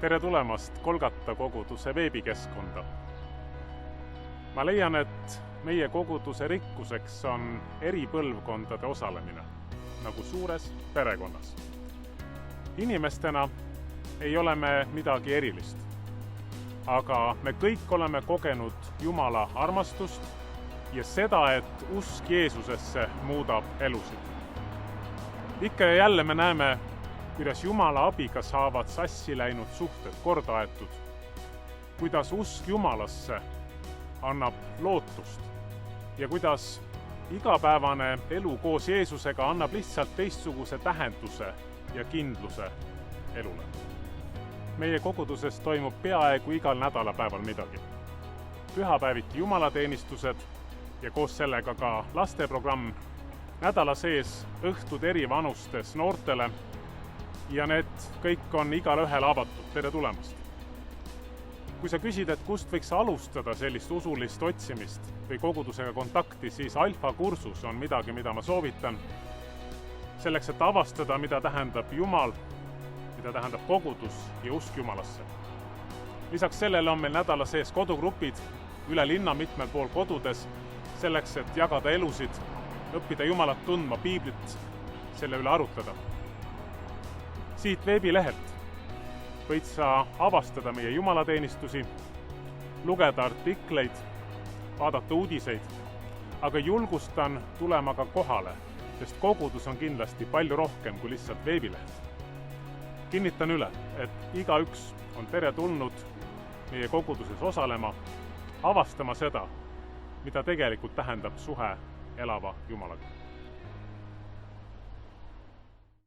Tere tulemast Kolgata koguduse veebikeskkonda. Ma leian, et meie koguduse rikkuseks on eri põlvkondade osalemine, nagu suures perekonnas. Inimestena ei ole me midagi erilist, aga me kõik oleme kogenud Jumala armastust ja seda, et usk Jeesusesse muudab elusid. Ikka ja jälle me näeme, kuidas Jumala abiga saavad sassi läinud suhted korda aetud, kuidas usk Jumalasse annab lootust ja kuidas igapäevane elu koos Jeesusega annab lihtsalt teistsuguse tähenduse ja kindluse elule. Meie koguduses toimub peaaegu igal nädalapäeval midagi. Pühapäeviti jumalateenistused ja koos sellega ka lasteprogramm, nädala sees õhtud eri vanustes noortele ja need kõik on igale ühele avatud. Tere tulemast! Kui sa küsid, et kust võiks alustada sellist usulist otsimist või kogudusega kontakti, siis alfa-kursus on midagi, mida ma soovitan selleks, et avastada, mida tähendab Jumal, mida tähendab kogudus ja usk Jumalasse. Lisaks sellele on meil nädala sees kodugrupid üle linna mitmel pool kodudes selleks, et jagada elusid, õppida Jumalat tundma, piiblit, selle üle arutleda. Siit veebilehelt võid sa avastada meie jumalateenistusi, lugeda artikleid, vaadata uudiseid, aga julgustan tulema ka kohale, sest kogudus on kindlasti palju rohkem kui lihtsalt veebileht. Kinnitan üle, et igaüks on teretulnud meie koguduses osalema, avastama seda, mida tegelikult tähendab suhe elava Jumalaga.